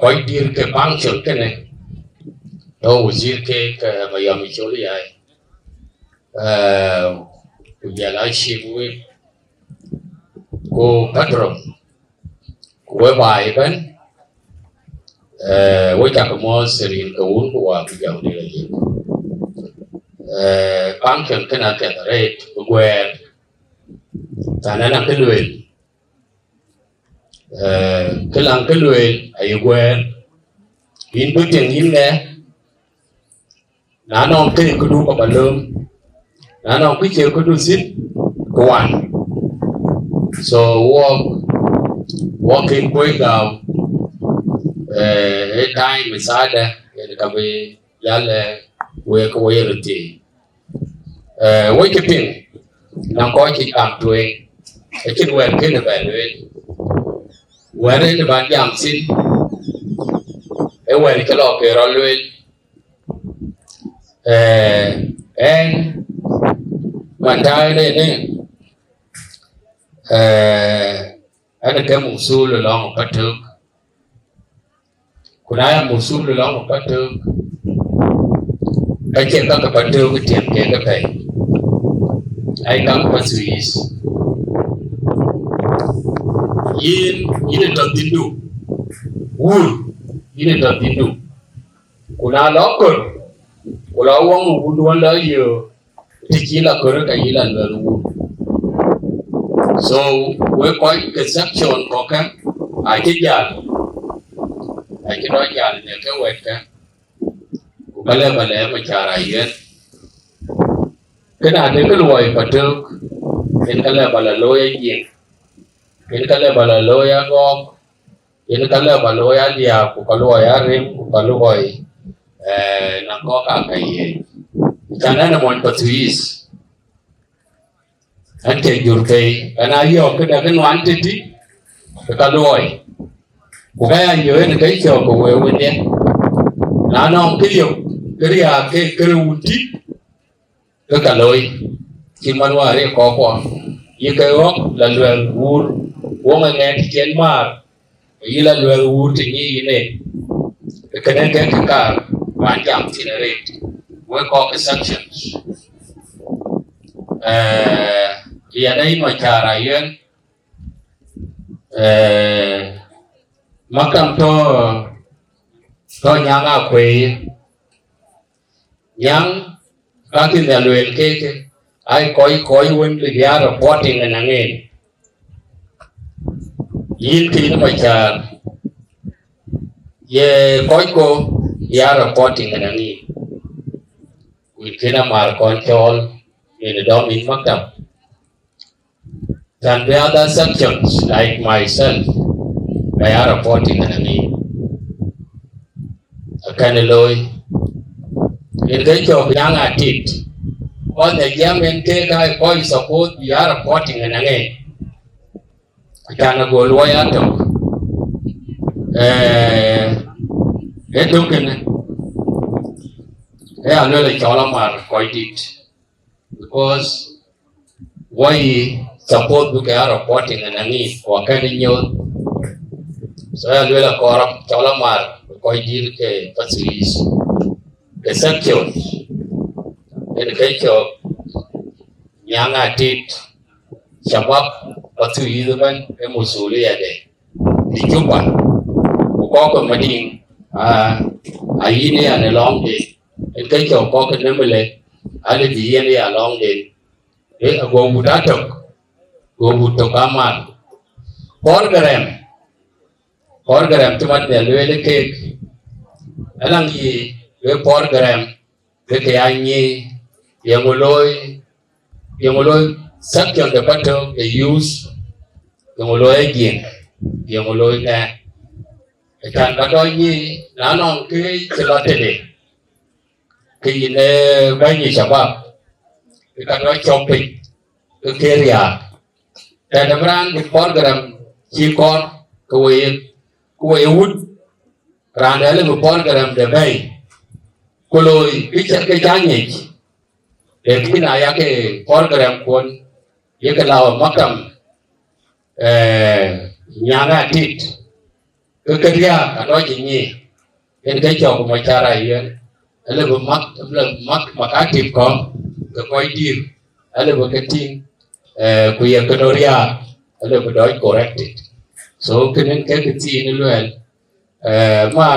quite dear ke function kene to uzir ke mayami choli ai kujala shibwe ko patron ko bai ban wo chak mo serin ko un ko wa bijau de le function kena ke rate gwer tanana kelwel kelang kelwel ay gwer in buting in ne na no ke kudu ko balum na no ku che kudu sit kwan so walking boy down time misada ka be yale we ko yerti we ke pin na ko ki am tuwe e kin wer ken ba le wer ne ba jam sin e wer ke lo ke ro le en mandai ne ana ke musul long Patook kunaya musul long Patook cái chuyện các bạn đưa cái tiền kia cái phải ai đang có suy yên là tin đủ yên là tin đủ kuna lo cơ kuna uang uduan lah yo tiki lah kerja kaji lah lalu so we koi conception kau kan aje nói jalan ni ke we kan bale macara yen kena de ke luai Patook en kala bala loya yin en kala bala loya gok en kala bala loya dia ku kaloya rem ku kaloi na ko ka kai chana na mon Pathuyith ante jurte ana yo ke da kan wan titi ke kaloi ku kaya yo en kai cho ko we wende na no ke yo Keria ke keruti ke kaloi kimanwa re ko ye ke ok la lwel wur wo ngen ken mar yi la lwel wur ti ni ne ke ne ke ka ban jam ti ne re we ko ke sections ya dai ma cara yen makam to nyanga kwe yang kakin da luel keke ai koi won le ya reporting na ngen yin tin ma cha ye koi ko ya reporting na ngi we kena mar control in the domain maktab and the other sections like myself they are reporting na ngi akan loy in the job young at it. On the German take I call support we are reporting and again. I can't go lawyer talk. They took in they are really Cholamar quite it because why support we are reporting and again or can you so I will call up Cholamar quite it Pathuyith. The sections in the case of young atit Shabab Pathuyith ban Musuli ade the Juba Koko Mading Ayini and a long day in case of Koko Nemele Ali Yeni a long day go Budatok go Butokaman Porgram to what the really cake Alang ye we program we kayanyi yamuloi section the Patook the use yamuloi again yamuloi na kan badoi na non ke chilotede ke ne bani Shabab ke kan shopping ke keria dan brand the program chikon we would randale the program the bay Koloi cái trang nhỉ để cái này cái program cuốn ये के लावा makam nyaga tit keria kalau ini yang kecil pemacara ini ada makatip kau kau dir ada berketing kuya kenoria ada berdoi corrected so kenen kekeci ini luar ma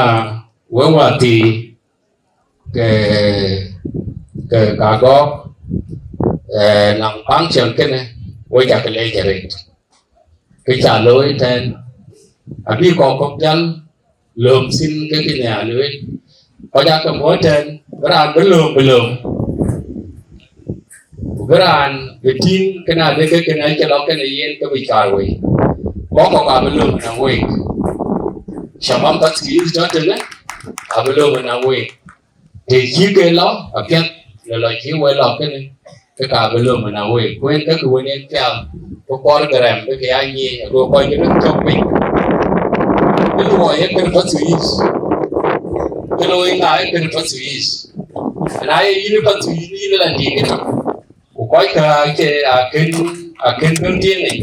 wawati ke Agok nang function kene wajah kelejaret kita loi ten abi kok jal lom sin ke kene loi wajah kemudian belum beran betin kena de ke kena celok kena yen ke bicara we kok belum na we shabam tak skills jatuh na belum na we thì chỉ cái lo ở kia là chỉ quay lo cái cả belum na we quên cái quên em theo có program cái anh nhỉ rồi coi như nó trong mình cái lối cái phát triển cái lối này cái phát triển này ini phát triển ini là gì cái coi cái đầu tiên này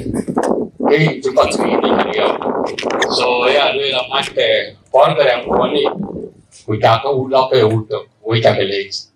cái phát triển này nhiều rồi à đây là mắt cái program của này kita kau ulang ke untuk kita belajar.